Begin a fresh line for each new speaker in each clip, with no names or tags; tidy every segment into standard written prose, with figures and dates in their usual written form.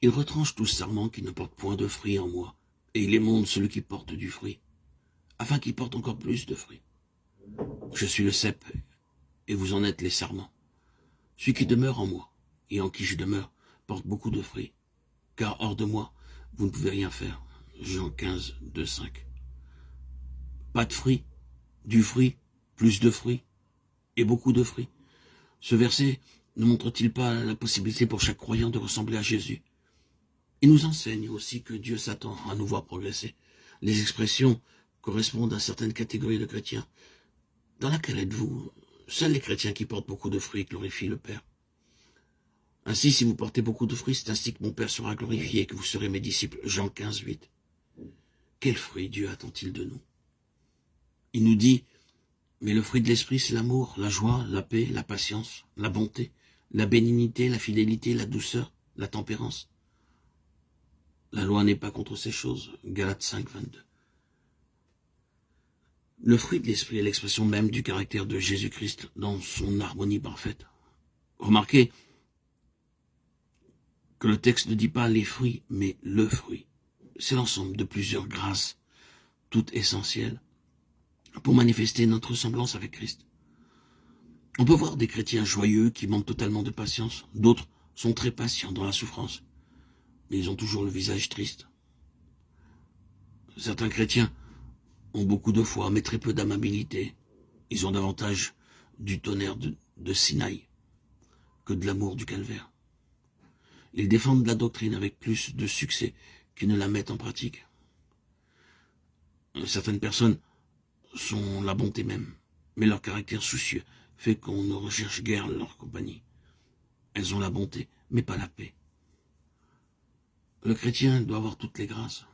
Il retranche tout serment qui ne porte point de fruit en moi, et il émonde celui qui porte du fruit, afin qu'il porte encore plus de fruits. Je suis le cep, et vous en êtes les sarments. Celui qui demeure en moi, et en qui je demeure, porte beaucoup de fruits, car hors de moi, vous ne pouvez rien faire. Jean 15, 2, 5. Pas de fruits, du fruit, plus de fruits, et beaucoup de fruits. Ce verset ne montre-t-il pas la possibilité pour chaque croyant de ressembler à Jésus? Il nous enseigne aussi que Dieu s'attend à nous voir progresser. Les expressions correspondent à certaines catégories de chrétiens. Dans laquelle êtes-vous? Seuls les chrétiens qui portent beaucoup de fruits glorifient le Père. Ainsi, si vous portez beaucoup de fruits, c'est ainsi que mon Père sera glorifié et que vous serez mes disciples. Jean 15, 8. Quel fruit Dieu attend-il de nous? Il nous dit, mais le fruit de l'esprit, c'est l'amour, la joie, la paix, la patience, la bonté, la bénignité, la fidélité, la douceur, la tempérance. La loi n'est pas contre ces choses. Galates 5, 22. Le fruit de l'esprit est l'expression même du caractère de Jésus-Christ dans son harmonie parfaite. Remarquez que le texte ne dit pas les fruits, mais le fruit. C'est l'ensemble de plusieurs grâces, toutes essentielles, pour manifester notre ressemblance avec Christ. On peut voir des chrétiens joyeux qui manquent totalement de patience. D'autres sont très patients dans la souffrance, mais ils ont toujours le visage triste. Certains chrétiens ont beaucoup de foi, mais très peu d'amabilité. Ils ont davantage du tonnerre de Sinaï que de l'amour du calvaire. Ils défendent la doctrine avec plus de succès qu'ils ne la mettent en pratique. Certaines personnes sont la bonté même, mais leur caractère soucieux fait qu'on ne recherche guère leur compagnie. Elles ont la bonté, mais pas la paix. Le chrétien doit avoir toutes les grâces.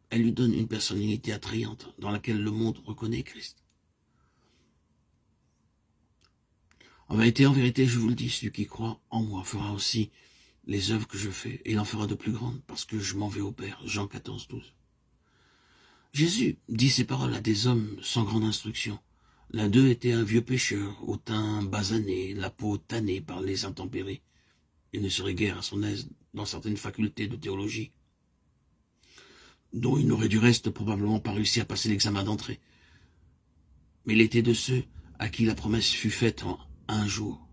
Elle lui donne une personnalité attrayante dans laquelle le monde reconnaît Christ. En vérité, je vous le dis, celui qui croit en moi fera aussi les œuvres que je fais, et il en fera de plus grandes, parce que je m'en vais au Père. Jean 14, 12. Jésus dit ces paroles à des hommes sans grande instruction. L'un d'eux était un vieux pécheur, au teint basané, la peau tannée par les intempéries. Il ne serait guère à son aise dans certaines facultés de théologie, dont il n'aurait du reste probablement pas réussi à passer l'examen d'entrée. Mais il était de ceux à qui la promesse fut faite en un jour.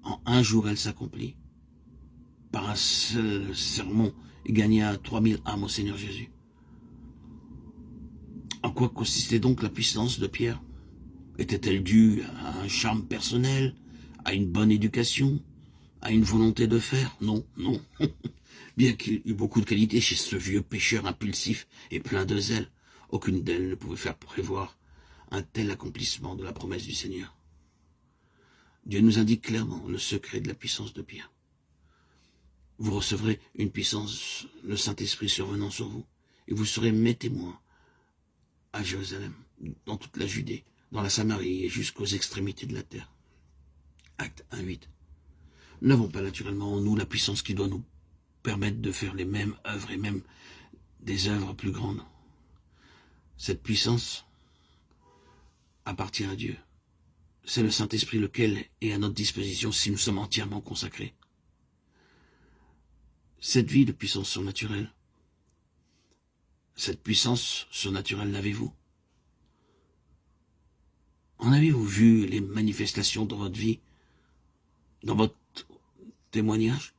En un jour, elle s'accomplit. Par un seul sermon, il gagna 3000 âmes au Seigneur Jésus. En quoi consistait donc la puissance de Pierre? Était-elle due à un charme personnel, à une bonne éducation, à une volonté de faire? Non, non. Bien qu'il y eût beaucoup de qualités chez ce vieux pécheur impulsif et plein de zèle, aucune d'elles ne pouvait faire prévoir un tel accomplissement de la promesse du Seigneur. Dieu nous indique clairement le secret de la puissance de Pierre. Vous recevrez une puissance, le Saint-Esprit survenant sur vous, et vous serez mes témoins à Jérusalem, dans toute la Judée, dans la Samarie et jusqu'aux extrémités de la terre. Acte 1:8. Nous n'avons pas naturellement en nous la puissance qui doit nous permettre de faire les mêmes œuvres et même des œuvres plus grandes. Cette puissance appartient à Dieu. C'est le Saint-Esprit lequel est à notre disposition si nous sommes entièrement consacrés. Cette vie de puissance surnaturelle, cette puissance surnaturelle l'avez-vous? En avez-vous vu les manifestations dans votre vie, dans votre témoignage?